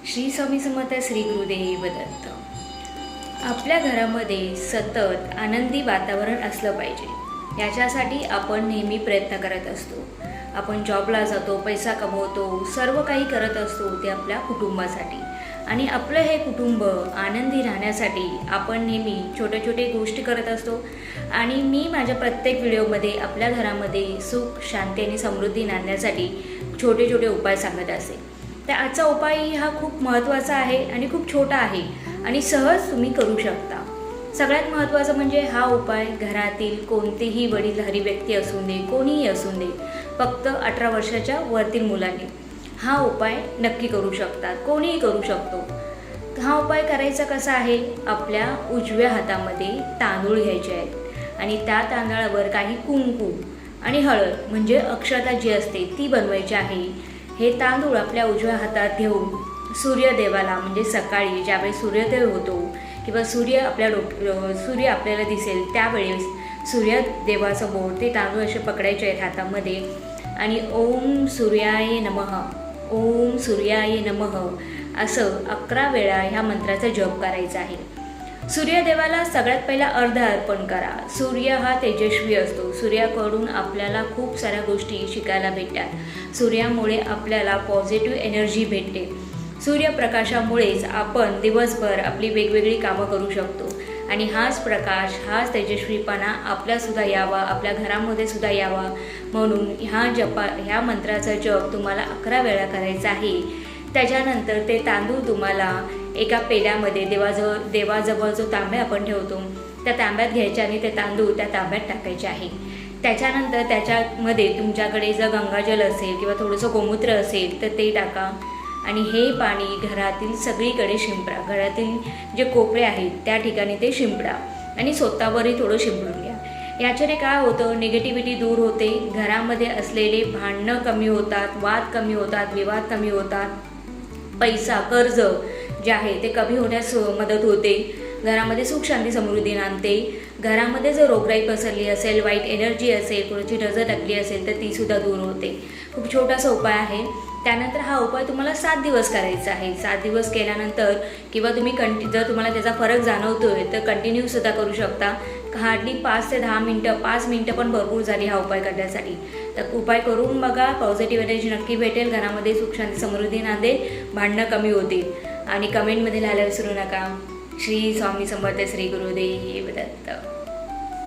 श्री स्वामी समर्थ श्री गुरुदेव दत्त। आपल्या घरामध्ये सतत आनंदी वातावरण असलं पाहिजे, याच्यासाठी आपण नेहमी प्रयत्न करत असतो। आपण जॉबला जातो, पैसा कमवतो, सर्व काही करत असतो ते आपल्या कुटुंबासाठी। आणि आपलं हे कुटुंब आनंदी राहण्यासाठी आपण नेहमी छोटे छोटे गोष्टी करत असतो। आणि मी माझ्या प्रत्येक व्हिडिओमध्ये आपल्या घरामध्ये सुख, शांती आणि समृद्धी आणण्यासाठी छोटे छोटे उपाय सांगत असते। तर आजचा उपाय हा खूप महत्त्वाचा आहे आणि खूप छोटा आहे आणि सहज तुम्ही करू शकता। सगळ्यात महत्त्वाचं म्हणजे हा उपाय घरातील कोणतेही वडीलधारी व्यक्ती असून दे, कोणीही असून दे, फक्त 18 वर्षाच्या वरतील मुलांनी हा उपाय नक्की करू शकतात, कोणीही करू शकतो। हा उपाय करायचा कसा आहे, आपल्या उजव्या हातामध्ये तांदूळ घ्यायचे आहेत आणि त्या तांदळावर काही कुंकू आणि हळद म्हणजे अक्षता जी असते ती बनवायची आहे। हे तांदूळ आपल्या उजव्या हातात घेऊन सूर्यदेवाला म्हणजे सकाळी ज्यावेळी सूर्योदय होतो किंवा सूर्य आपल्याला दिसेल त्यावेळेस सूर्यदेवासमोर ते तांदूळ असे पकडायचे आहेत हातामध्ये आणि ओम सूर्याय नमः, ओम सूर्याय नमः असं 11 वेळा ह्या मंत्राचा जप करायचा आहे। सूर्यदेवाला सगळ्यात पहिला अर्घ्य अर्पण करा। सूर्य हा तेजस्वी असतो, सूर्याकडून आपल्याला खूप साऱ्या गोष्टी शिकायला भेटतात। सूर्यामुळे आपल्याला पॉझिटिव्ह एनर्जी भेटते। सूर्यप्रकाशामुळेच आपण दिवसभर आपली वेगवेगळी कामं करू शकतो आणि हाच प्रकाश, हाच तेजस्वीपणा आपल्यासुद्धा यावा, आपल्या घरामध्ये सुद्धा यावा म्हणून ह्या मंत्राचा जप तुम्हाला 11 वेळा करायचा आहे। त्याच्यानंतर ते तांदूळ तुम्हाला एका पेल्यामध्ये देवाजवळ जो तांब्या आपण ठेवतो त्या तांब्यात घ्यायचे आणि ते तांदूळ त्या तांब्यात टाकायचे आहे। त्याच्यानंतर त्याच्यामध्ये तुमच्याकडे जर गंगाजल असेल किंवा थोडंसं गोमूत्र असेल तर ते टाका आणि हे पाणी घरातील सगळीकडे शिंपडा। घरातील जे कोपरे आहेत त्या ठिकाणी ते शिंपडा आणि स्वतःवरही थोडं शिंपडून घ्या। याच्याने काय होतं, निगेटिव्हिटी दूर होते, घरामध्ये असलेले भांडणं कमी होतात, वाद कमी होतात, विवाद कमी होतात, पैसा, कर्ज जे आहे ते कमी होण्यास मदत होते, घरामध्ये सुख, शांती, समृद्धी आणते। घरामध्ये जर रोगराई पसरली असेल, वाईट एनर्जी असेल, कोणाची नजर टाकली असेल तर तीसुद्धा दूर होते। खूप छोटासा उपाय आहे। त्यानंतर हा उपाय तुम्हाला 7 दिवस करायचा आहे। 7 दिवस केल्यानंतर किंवा तुम्ही जर तुम्हाला त्याचा फरक जाणवतोय तर कंटिन्यूसुद्धा करू शकता। हार्डली 5 ते 10 मिनटं, 5 मिनटं पण भरपूर झाली हा उपाय करण्यासाठी। तर उपाय करून बघा, पॉझिटिव्ह एनर्जी नक्की भेटेल, घरामध्ये सुख, शांती, समृद्धी नांदेल, भांडणं कमी होतील। आणि कमेंटमध्ये लिहायला विसरू नका। श्री स्वामी समर्थ श्री गुरुदेव दत्त।